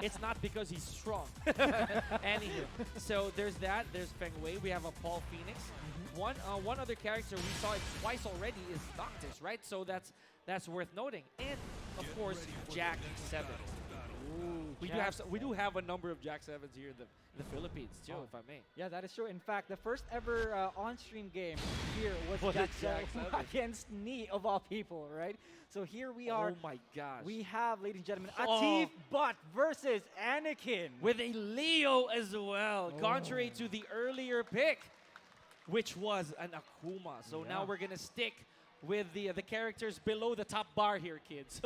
It's not because he's strong. Anywho, so there's that. There's Feng Wei. We have a Paul Phoenix. One other character we saw it twice already is Noctis, right? So that's worth noting. And of course, Jack 7. Ooh, we do have a number of Jack 7s here in the Philippines too, if I may. Yeah, that is true. In fact, the first ever on-stream game here was Was Jack it Jack 7 7? against Nee of all people, right? So here we are. Oh my gosh. We have, ladies and gentlemen, Oh. ATIF Butt versus ANAKIN. With a Leo as well, contrary to the earlier pick, which was an Akuma. So now we're gonna stick with the characters below the top bar here, kids.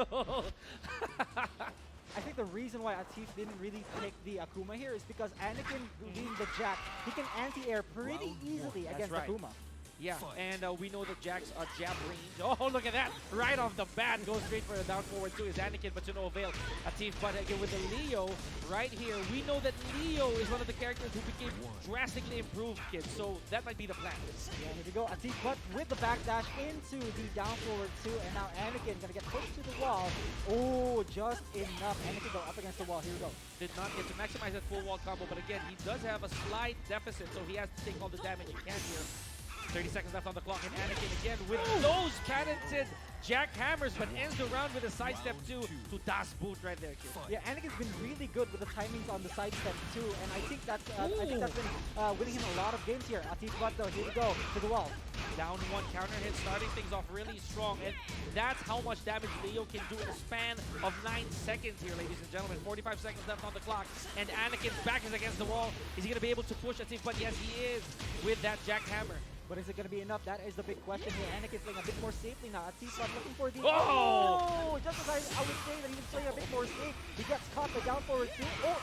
I think the reason why ATIF didn't really pick the Akuma here is because Anakin, being the Jack, he can anti-air pretty easily against right. Akuma. Yeah, and we know that Jack's jab range. Oh, look at that! Right off the bat, goes straight for the down forward to his Anakin, but to no avail. ATIF, but again with the Leo right here, we know that Leo is one of the characters who became drastically improved, kids. So that might be the plan. Yeah, here we go. ATIF, but with the backdash into the down forward two, and now Anakin gonna get pushed to the wall. Oh, just enough. Anakin go up against the wall. Here we go. Did not get to maximize that full wall combo, but again, he does have a slight deficit, so he has to take all the damage he can here. 30 seconds left on the clock, and Anakin again with those patented jackhammers, but ends the round with a sidestep too to Das Boot right there, kid. Yeah, Anakin's been really good with the timings on the sidestep too, and I think that's been winning him a lot of games here. ATIF Butt though, here we go, to the wall. Down one counter hit, starting things off really strong, and that's how much damage Leo can do in a span of 9 seconds here, ladies and gentlemen. 45 seconds left on the clock, and Anakin's back is against the wall. Is he going to be able to push ATIF Butt? Yes, he is, with that jackhammer. But is it going to be enough? That is the big question here. Anakin playing a bit more safely now. ATIF Butt looking for the... Oh! Just as I would say that he was playing a bit more safe. He gets caught the down forward two. Oh,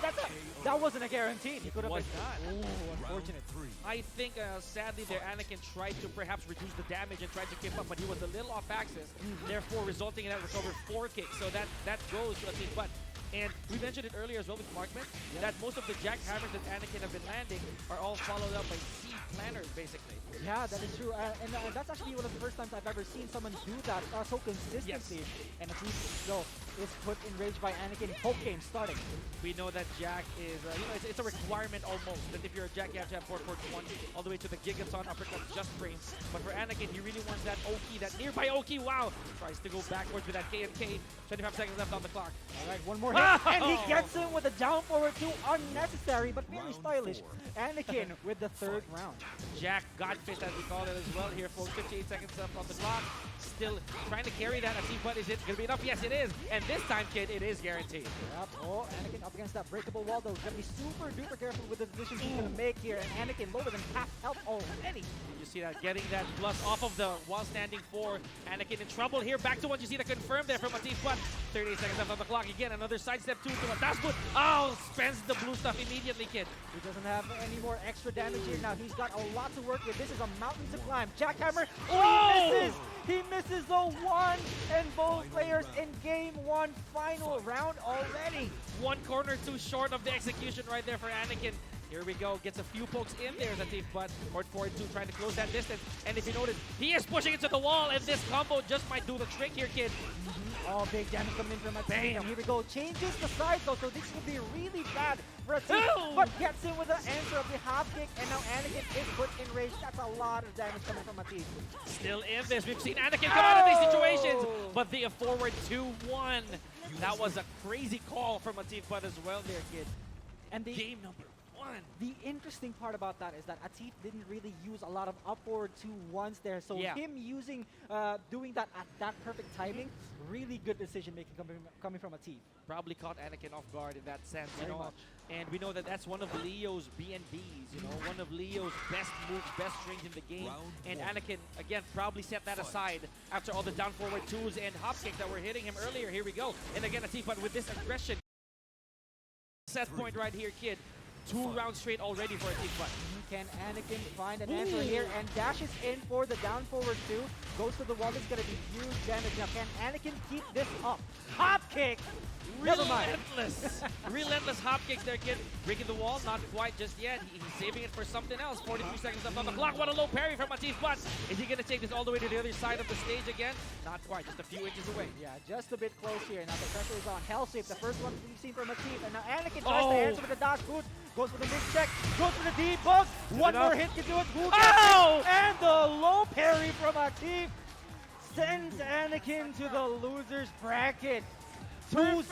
that wasn't a guaranteed. He could have Was been... not. Oh, unfortunate. I think, sadly, there Anakin tried to perhaps reduce the damage and tried to keep up, but he was a little off axis, therefore resulting in that recovered 4 kick. So that goes to ATIF Butt. And we mentioned it earlier as well with Markman, that most of the jackhammers that Anakin have been landing are all followed up by C planners, basically. Yeah, that is true. And that's actually one of the first times I've ever seen someone do that so consistently. Yes. And ATIF, though, is put in rage by Anakin. Poke game starting. We know that Jack is, it's a requirement almost, that if you're a Jack, you have to have 4-4-1 all the way to the Gigaton uppercut just frame. But for Anakin, he really wants that Oki, that nearby Oki. Wow! Tries to go backwards with that K&K. 25 seconds left on the clock. All right, one more hit. And he gets him with a down forward two. Unnecessary, but very stylish. Anakin with the third round. Jack Godfist, as we call it as well here, folks. 58 seconds left on the clock. Still trying to carry that. ATIF Butt, is it going to be enough? Yes, it is. And this time, kid, it is guaranteed. Yep. Oh, Anakin up against that breakable wall, though. He's going to be super duper careful with the decisions he's going to make here. And Anakin lower than half health already. You see that, getting that plus off of the while standing 4. Anakin in trouble here. Back to one. You see the confirm there from ATIF Butt. 38 seconds left on the clock. Again, another sidestep 2 to a Das Boot. Oh, spends the blue stuff immediately, kid. He doesn't have any more extra damage here now. He's got a lot to work with. This is a mountain to climb. Jackhammer. Oh, he misses! He misses the one, and both players in game 1 final round already. One corner too short of the execution right there for Anakin. Here we go, gets a few pokes in there, ATIF Butt. Forward forward 2 trying to close that distance. And if you notice, he is pushing into the wall, and this combo just might do the trick here, kid. Oh, big damage coming in from ATIF. And here we go, changes the side though, so this could be really bad for ATIF. But gets in with the answer of the half kick, and now Anakin is put in rage. That's a lot of damage coming from ATIF. Still in this, we've seen Anakin come out of these situations, but the forward 2-1. That was a crazy call from ATIF Butt as well there, kid. And the game number 1. The interesting part about that is that ATIF didn't really use a lot of upward 2-1s there, so him using, doing that at that perfect timing, really good decision making coming from ATIF. Probably caught Anakin off guard in that sense, you Very know. much. And we know that that's one of Leo's BNBs, you know, one of Leo's best moves, best strings in the game. And Anakin, again, probably set that aside after all the down forward 2s and hop kicks that were hitting him earlier. Here we go. And again, ATIF Butt with this aggression. Set point right here, kid. 2 rounds straight already for ATIF. Can Anakin find an answer here and dashes in for the down forward 2? Goes to the wall. It's going to be huge damage. Now, can Anakin keep this up? Hop kick! Never mind. Relentless. Relentless hop kicks there, kid. Breaking the wall, not quite just yet. He's saving it for something else. 43 seconds left on the clock. What a low parry from ATIF, but is he going to take this all the way to the other side of the stage again? Not quite, just a few inches away. Yeah, just a bit close here. Now the pressure is on. Hell save, the first one we've seen from ATIF. And now Anakin tries to answer with the dodge boot. Goes for the mid-check. Goes for the debug. One more hit to do it. Who gets it? And the low parry from ATIF sends Anakin to the loser's bracket. 2-0.